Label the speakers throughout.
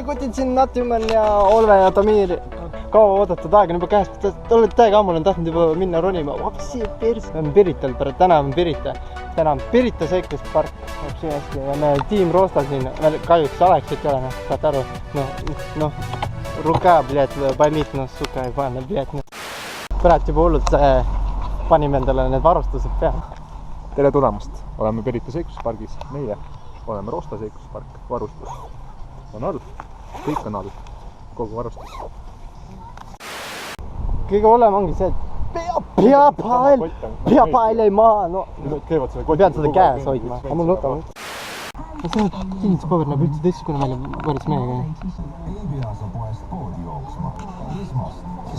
Speaker 1: Kutitsin Natjuman ja Olve ja Tamir. Kaua oodatud aega juba käest. Te olete täiega ammu, olen tahtnud juba minna ronima. Vapsi pers. On Pirital, täna on Pirita. Täna on Pirita seikluspark. Ja me tiim Roosta siin. Kahjuks Aleksit ei ole, saate aru. Ruka, bled, pallit, suka ei pane, bled. Pärast juba hullult panime endale need varustused peale.
Speaker 2: Tere tulemast! Oleme Pirita seikluspargis. Meie oleme Roosta seikluspark. Varustus on all. Kõik on all. Kogu varustus.
Speaker 1: Kõige olema ongi see, et peapael jäi maha. Ma pean seda käes hoidma. Aga mul võtab. See kinnituspaber näeb üldse teistsugune välja võrdes meiega.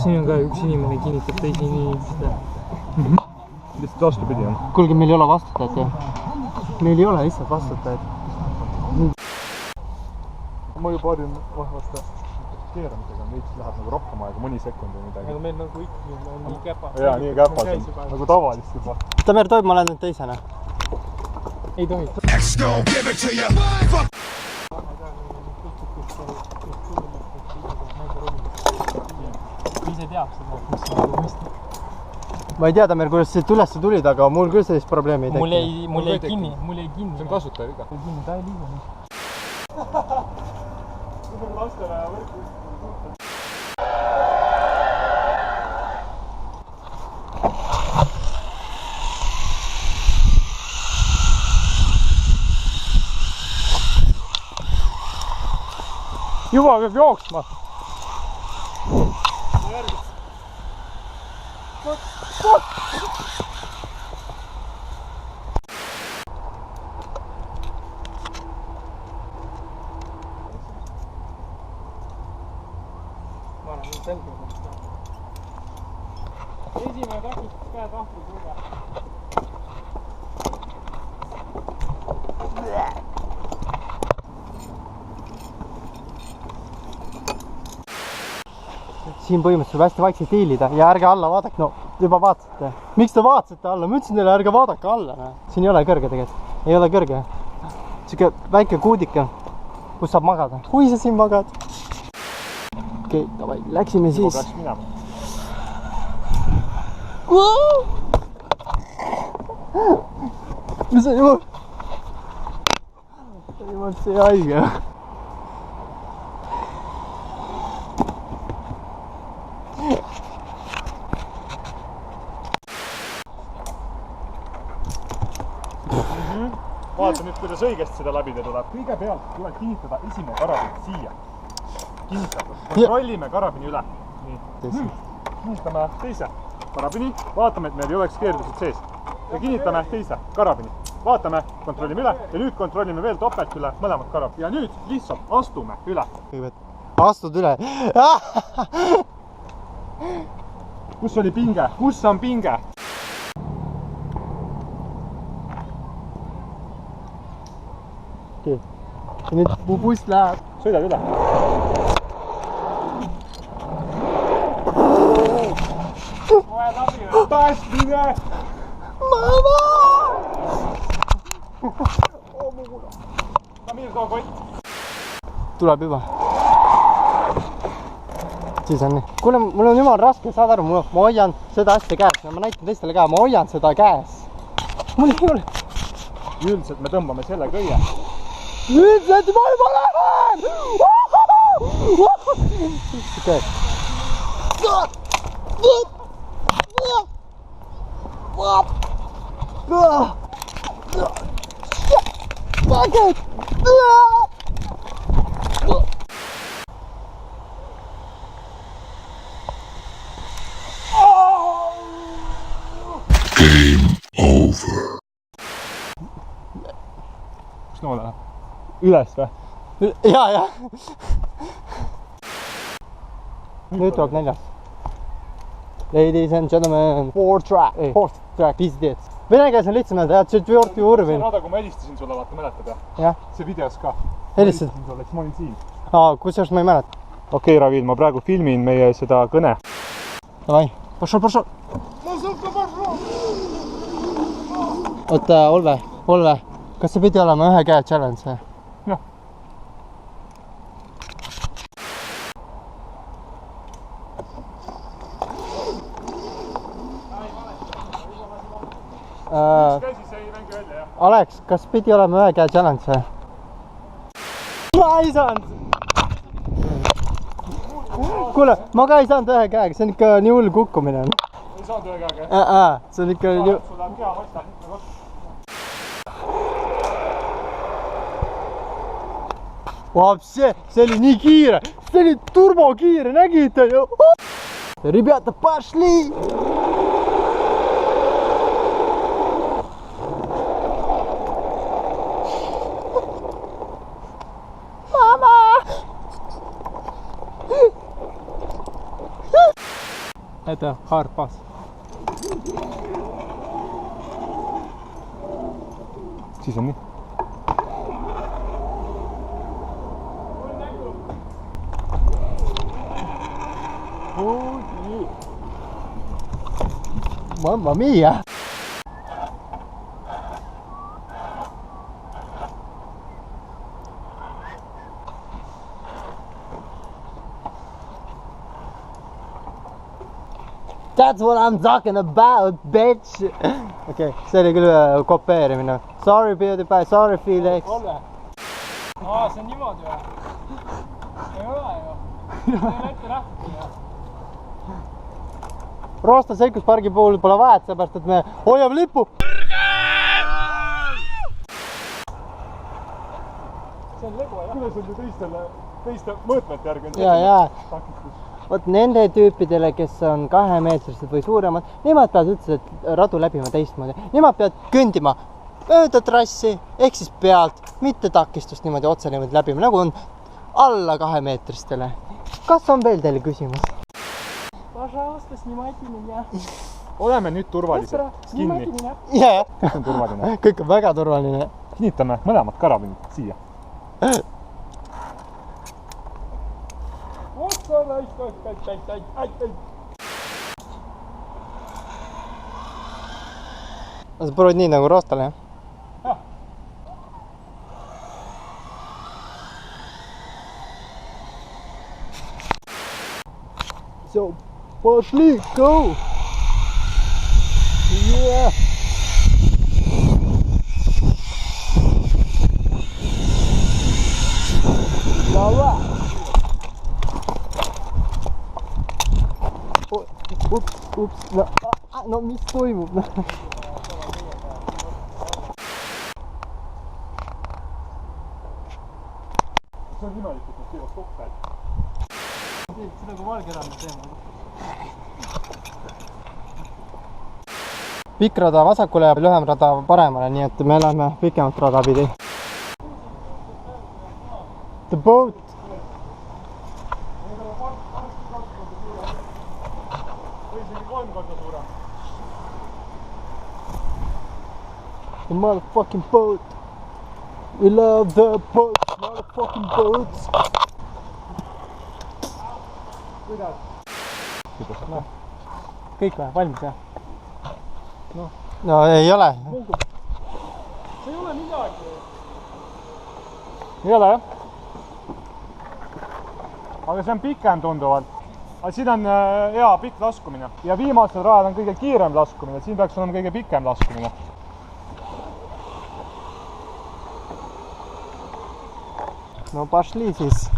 Speaker 3: Siin on ka üks inimene kinnitab teisi inimeste.
Speaker 2: Lihtsalt vastupidi on.
Speaker 1: Kuulge, meil ei ole vastutajat ju. Meil ei ole lihtsalt vastutajat.
Speaker 2: Ma juba harjun vahvasta keeramisega, veits läheb nagu rohkem aega, mõni sekund või midagi.
Speaker 3: Aga meil nagu ikkagi on nii käpas.
Speaker 2: Jaa, nii käpas on. Nagu tavalist juba.
Speaker 1: Tamer, tohib, ma olen nüüd teisena.
Speaker 3: Ei tohi. Kui ise teab seda, mis on nagu mõistlik.
Speaker 1: Ma ei tea, Tamer, kuidas siit ülesse tulid, aga mul küll sellist probleemi ei
Speaker 3: teki. Mul jäi kinni.
Speaker 2: See on kasutaja viga.
Speaker 3: Ta ei liigu nii.
Speaker 2: See on lastele ja võrku.
Speaker 3: Juba peab jooksma. Ma olen nii selge. Esimene takustas käe tahvri suuga.
Speaker 1: Siin põhimõtteliselt hästi vaikselt hiilida ja ärge alla vaadake. No, juba vaatasite. Miks te vaatasite alla? Ma ütlesin teile, ärge vaadake alla. Siin ei ole kõrge tegelikult. Ei ole kõrge. Siuke väike kuudike, kus saab magada. Kui sa siin magad? Okei, davai, läksime siis.
Speaker 2: Juba peaks minema.
Speaker 1: Mis on juba? Juba see haige.
Speaker 2: Vaata nüüd, kuidas õigesti seda läbida tuleb. Kõigepealt tuleb kinnitada esimene karabin siia. Kinnitatud. Kontrollime karabini üle. Nii. Kinnitame teise karabini. Vaatame, et meil ei oleks keerdusid sees. Ja kinnitame teise karabini. Vaatame, kontrollime üle ja nüüd kontrollime veel topelt üle mõlemad karabini. Ja nüüd lihtsalt astume üle.
Speaker 1: Astud üle.
Speaker 2: Kus oli pinge? Kus on pinge?
Speaker 1: Ja nüüd buss läheb.
Speaker 2: Sõida üle.
Speaker 3: Vajad abi või?
Speaker 2: Päästmine!
Speaker 1: Mama!
Speaker 2: Tamir, too kott.
Speaker 1: Tuleb juba. Siis on nii. Kuule, mul on jumal raske, saad aru, ma hoian seda hästi käes. Ma näitan teistele ka, ma hoian seda käes. Mul ei ole.
Speaker 2: Üldiselt me tõmbame selle kõige.
Speaker 1: Üldiselt ma juba lähen! Okei. Paket!
Speaker 4: Game over.
Speaker 2: Kus noole läheb? Üles või?
Speaker 1: Jaa. Nüüd tuleb 4. Ladies and gentlemen, fourth track, pisidid. Vene käes on lihtsam öelda, et четвёртый уровень.
Speaker 2: See rada, kui ma helistasin sulle, vaata, mäletad jah?
Speaker 1: Jah.
Speaker 2: See videos ka.
Speaker 1: Helistasid?
Speaker 2: Siis ma olin siin.
Speaker 1: Kusjuures ma ei mäleta.
Speaker 2: Okei, Ravil, ma praegu filmin meie seda kõne.
Speaker 1: Davai, pošol. Oota, Olve, kas see pidi olema ühe käe challenge või?
Speaker 2: Jah. käsi see ei mängi välja, jah.
Speaker 1: Alex, kas pidi olema ühe käe challenge või? Ma ei saanud! Kuule, ma ka ei saanud ühe käega, see on ikka nii hull kukkumine.
Speaker 2: Ei saanud ühe käega?
Speaker 1: See on ikka nii...
Speaker 2: Sul läheb keha vasta.
Speaker 1: Вообще, see oli nii kiire, see oli turbokiire, nägite ju? Ребята, пошли! Mama! Это hard pass.
Speaker 2: Siis on nii.
Speaker 1: Mamma mia! That's what I'm talking about, bitch! Okei, see oli küll kopeerimine. Sorry, PewDiePie, sorry, Felix.
Speaker 3: Olle. See on niimoodi või? Ei ole ju. See on ette nähtud ju.
Speaker 1: Roosta seikluspargi puhul pole vahet, seepärast, et me hoiame lippu.
Speaker 3: See on legu, jah?
Speaker 2: Kuidas on ju teiste mõõtmete järgi?
Speaker 1: Ja. Vot nende tüüpidele, kes on 2-meetrised või suuremad, nemad peavad üldse radu läbima teistmoodi. Nemad peavad kõndima mööda trassi, ehk siis pealt, mitte takistust niimoodi otse niimoodi läbima, nagu on alla 2-meetristele. Kas on veel teile küsimus?
Speaker 3: Пожалуйста, снимайте меня.
Speaker 2: Oleme nüüd turvalised. Kinni.
Speaker 1: Jaa.
Speaker 2: Kõik on turvaline.
Speaker 1: Kõik on väga turvaline.
Speaker 2: Kinnitame mõlemad karabinid siia. Sa proovid nii nagu Roostale, jah? So, пошли, go! Yeah! Давай! Ups, no mis toimub? See on niimoodi, et nad teevad kokku.
Speaker 3: Seda kui valgeranna teema.
Speaker 1: Pikk rada vasakule ja lühem rada paremale, nii et me läheme pikemat rada pidi. The boat!
Speaker 2: Või isegi 3 korda suurem.
Speaker 1: The motherfucking boat! We love the boats, motherfucking boats!
Speaker 2: Kuidas?
Speaker 1: No. Kõik või? Valmis jah? No ei ole.
Speaker 3: See ei ole midagi.
Speaker 2: Ei ole jah? Aga see on pikem tunduvalt. Aga siin on hea pikk laskumine. Ja viimasel rajal on kõige kiirem laskumine. Siin peaks olema kõige pikem laskumine.
Speaker 1: No пошли siis.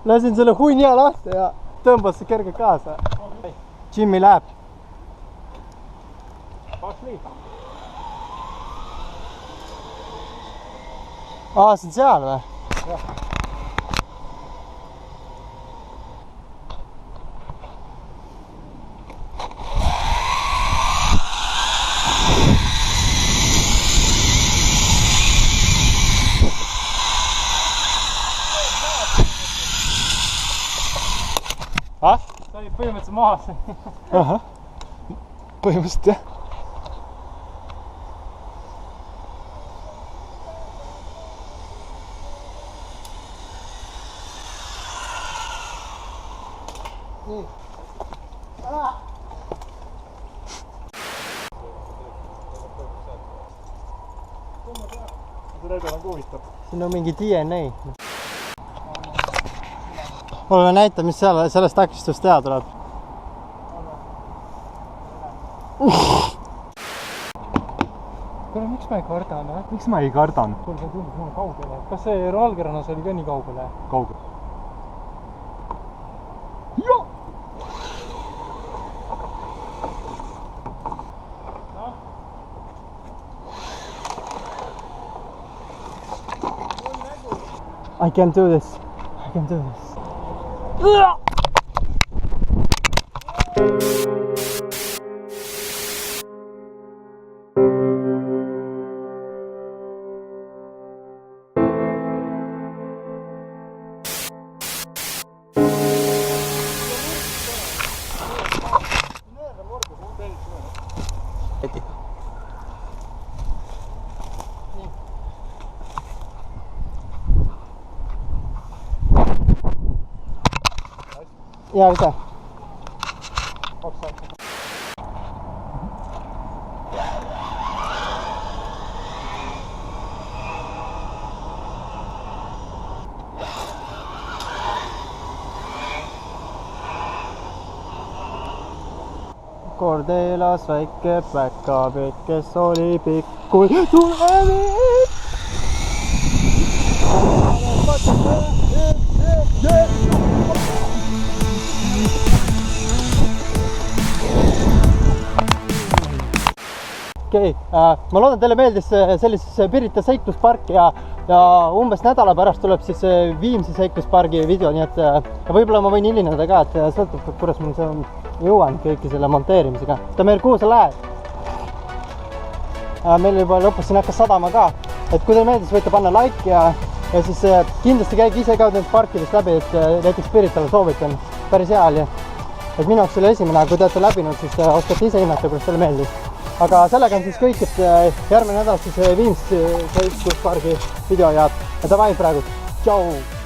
Speaker 1: Lasin selle hunnia lahti ja tõmbas see kerge kaasa. Jimmy läheb.
Speaker 2: Пошли.
Speaker 1: See on seal või?
Speaker 2: Jah.
Speaker 3: Ta oli põhimõtteliselt maas.
Speaker 2: Ahah. Põhimõtteliselt jah.
Speaker 1: Nii.
Speaker 2: See reede on huvitav.
Speaker 1: Siin on mingi DNA. mulle näita, mis sellest takistust teha tuleb.
Speaker 3: kuule, miks ma ei kardan, jah?
Speaker 2: Miks ma ei kardan?
Speaker 3: Kuule, see tundus mulle kaugele. Kas see Ralgerannas oli ka nii kaugele?
Speaker 2: Kaugele.
Speaker 1: I can do this. I can do this. Ja, ise. Kord elas väike päkapikk, kes oli pikk kui tulevik. Okei, ma loodan, teile meeldis sellises Pirita seikluspark ja umbes nädala pärast tuleb siis Viimsi seikluspargi video, nii et võib-olla ma võin hilineda ka, et sõltub, kuidas mul see jõuan kõiki selle monteerimisega. Tamir, kuhu sa lähed? Meil juba lõpus siin hakkas sadama ka, et kui teile meeldis, võite panna like ja siis kindlasti käige ise ka nendest parkidest läbi, et näiteks Piritale soovitan, päris hea oli. Et minu jaoks oli esimene, kui te olete läbinud, siis oskate ise hinnata, kuidas teile meeldis. Aga sellega on siis kõik, et järgmine nädal siis Viimsi seikluspargi video ja davai praegu. Tšau!